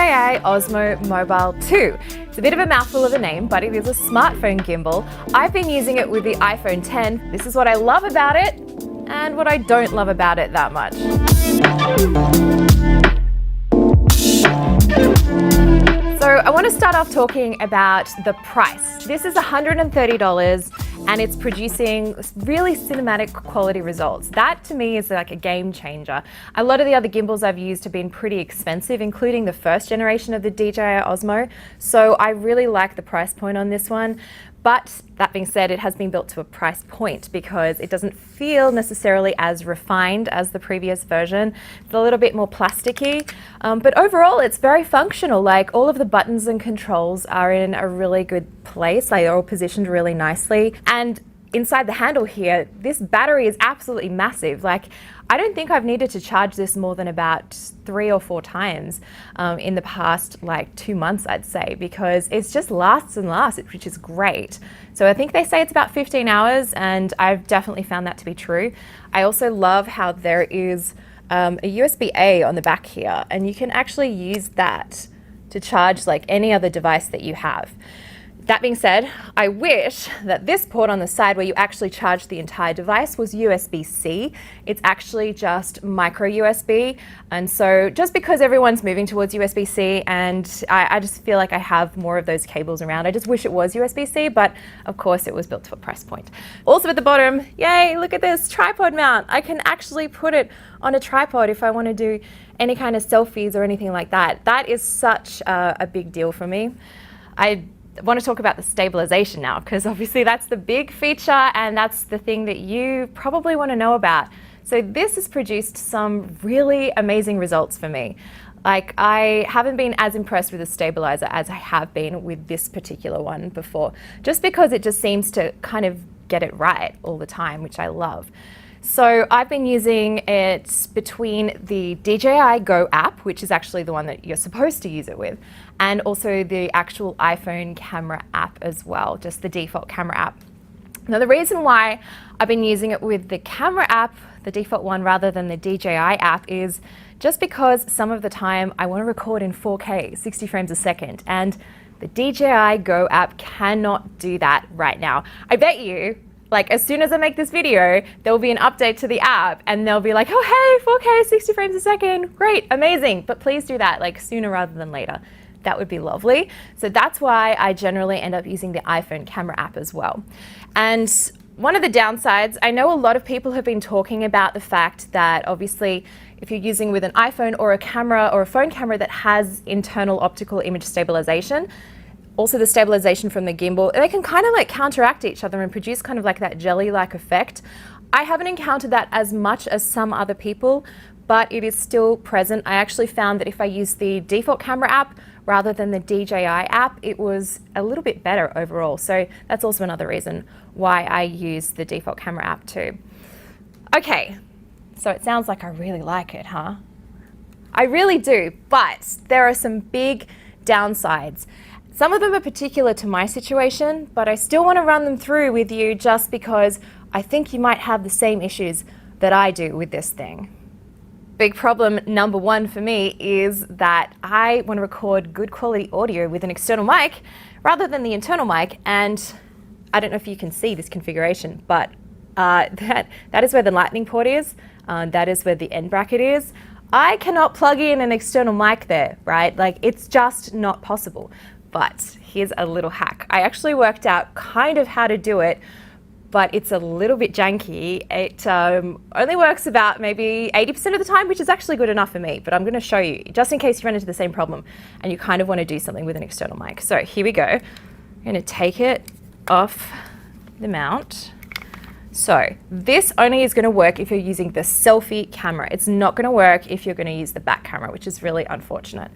DJI Osmo Mobile 2. It's a bit of a mouthful of a name, but it is a smartphone gimbal. I've been using it with the iPhone 10. This is what I love about it and what I don't love about it that much. So I want to start off talking about the price. This is $130 and it's producing really cinematic quality results. That to me is like a game changer. A lot of the other gimbals I've used have been pretty expensive, including the first generation of the DJI Osmo. So I really like the price point on this one. But that being said, it has been built to a price point because it doesn't feel necessarily as refined as the previous version. It's a little bit more plasticky, but overall it's very functional. Like all of the buttons and controls are in a really good place. They are all positioned really nicely. And inside the handle here, this battery is absolutely massive. Like, I don't think I've needed to charge this more than about 3 or 4 times in the past 2 months, I'd say, because it just lasts and lasts, which is great. So I think they say it's about 15 hours, and I've definitely found that to be true. I also love how there is a USB-A on the back here, and you can actually use that to charge like any other device that you have. That being said, I wish that this port on the side where you actually charge the entire device was USB-C. It's actually just micro USB. And so just because everyone's moving towards USB-C and I just feel like I have more of those cables around, I just wish it was USB-C, but of course it was built to a price point. Also at the bottom, yay, look at this tripod mount. I can actually put it on a tripod if I want to do any kind of selfies or anything like that. That is such a big deal for me. I want to talk about the stabilization now, because obviously that's the big feature and that's the thing that you probably want to know about. So this has produced some really amazing results for me. Like, I haven't been as impressed with the stabilizer as I have been with this particular one before, just because it just seems to kind of get it right all the time, which I love. So I've been using it between the DJI Go app, which is actually the one that you're supposed to use it with, and also the actual iPhone camera app as well, just the default camera app. Now the reason why I've been using it with the camera app, the default one, rather than the DJI app is just because some of the time I want to record in 4K, 60 frames a second, and the DJI Go app cannot do that right now. I bet you, like, as soon as I make this video, there will be an update to the app and they'll be like, oh, hey, 4K, 60 frames a second, great, amazing. But please do that like sooner rather than later. That would be lovely. So that's why I generally end up using the iPhone camera app as well. And one of the downsides, I know a lot of people have been talking about the fact that obviously if you're using with an iPhone or a camera or a phone camera that has internal optical image stabilization, also the stabilization from the gimbal, they can kind of like counteract each other and produce kind of like that jelly-like effect. I haven't encountered that as much as some other people, but it is still present. I actually found that if I use the default camera app rather than the DJI app, it was a little bit better overall. So that's also another reason why I use the default camera app too. Okay, so it sounds like I really like it, huh? I really do, but there are some big downsides. Some of them are particular to my situation, but I still want to run them through with you just because I think you might have the same issues that I do with this thing. Big problem number one for me is that I want to record good quality audio with an external mic rather than the internal mic, and I don't know if you can see this configuration, but that is where the lightning port is, that is where the end bracket is. I cannot plug in an external mic there, right? Like, it's just not possible. But here's a little hack. I actually worked out kind of how to do it, but it's a little bit janky. It only works about maybe 80% of the time, which is actually good enough for me, but I'm going to show you, just in case you run into the same problem and you kind of want to do something with an external mic. So here we go. I'm going to take it off the mount. So this only is going to work if you're using the selfie camera. It's not going to work if you're going to use the back camera, which is really unfortunate.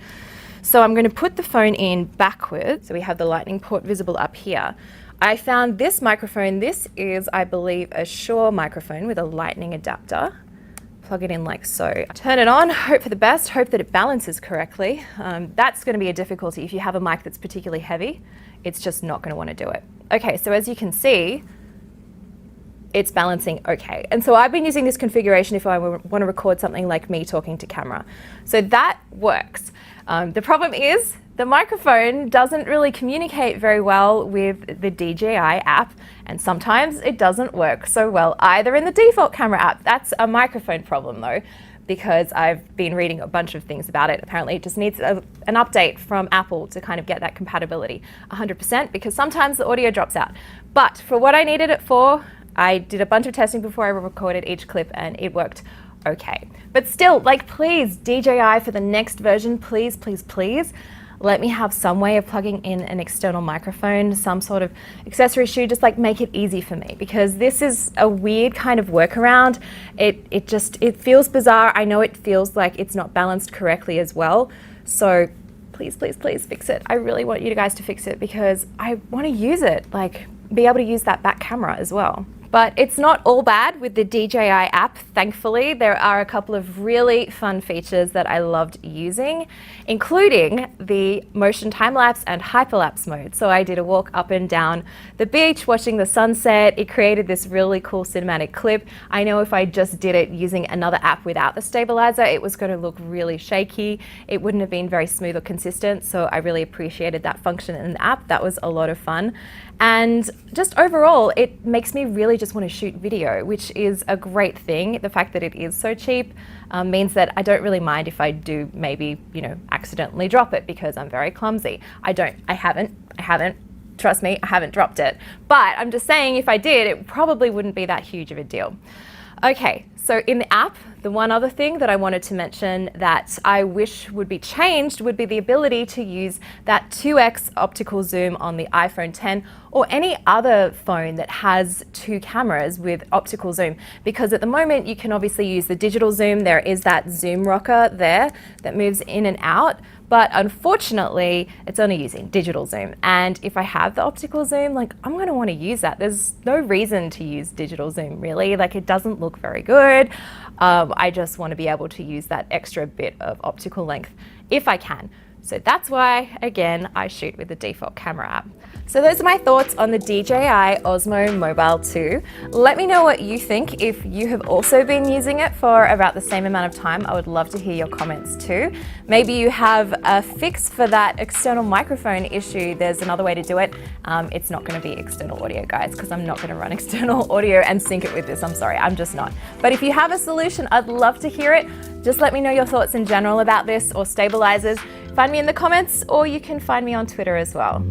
So I'm going to put the phone in backwards. So we have the lightning port visible up here. I found this microphone. This is, I believe, a Shure microphone with a lightning adapter. Plug it in like so. Turn it on, hope for the best, hope that it balances correctly. That's going to be a difficulty if you have a mic that's particularly heavy. It's just not going to want to do it. Okay, so as you can see, it's balancing okay. And so I've been using this configuration if I want to record something like me talking to camera. So that works. The problem is the microphone doesn't really communicate very well with the DJI app, and sometimes it doesn't work so well either in the default camera app. That's a microphone problem though, because I've been reading a bunch of things about it. Apparently it just needs an update from Apple to kind of get that compatibility 100%, because sometimes the audio drops out. But for what I needed it for, I did a bunch of testing before I recorded each clip and it worked okay. But still, like, please, DJI, for the next version, please, please, please, let me have some way of plugging in an external microphone, some sort of accessory shoe, just like make it easy for me, because this is a weird kind of workaround. It feels bizarre. I know it feels like it's not balanced correctly as well. So please, please, please fix it. I really want you guys to fix it because I want to use it, like be able to use that back camera as well. But it's not all bad with the DJI app, thankfully. There are a couple of really fun features that I loved using, including the motion time-lapse and hyperlapse mode. So I did a walk up and down the beach watching the sunset. It created this really cool cinematic clip. I know if I just did it using another app without the stabilizer, it was going to look really shaky. It wouldn't have been very smooth or consistent. So I really appreciated that function in the app. That was a lot of fun. And just overall, it makes me really just want to shoot video, which is a great thing. The fact that it is so cheap means that I don't really mind if I do maybe, accidentally drop it, because I'm very clumsy. I haven't, trust me, I haven't dropped it. But I'm just saying, if I did, it probably wouldn't be that huge of a deal. Okay, so in the app, the one other thing that I wanted to mention that I wish would be changed would be the ability to use that 2x optical zoom on the iPhone 10 or any other phone that has two cameras with optical zoom. Because at the moment you can obviously use the digital zoom. There is that zoom rocker there that moves in and out. But unfortunately, it's only using digital zoom. And if I have the optical zoom, I'm going to want to use that. There's no reason to use digital zoom, really. It doesn't look very good. I just want to be able to use that extra bit of optical length if I can. So that's why, again, I shoot with the default camera app. So those are my thoughts on the DJI Osmo Mobile 2. Let me know what you think. If you have also been using it for about the same amount of time, I would love to hear your comments too. Maybe you have a fix for that external microphone issue. There's another way to do it. It's not going to be external audio, guys, because I'm not going to run external audio and sync it with this. I'm sorry, I'm just not. But if you have a solution, I'd love to hear it. Just let me know your thoughts in general about this or stabilizers. Find me in the comments, or you can find me on Twitter as well.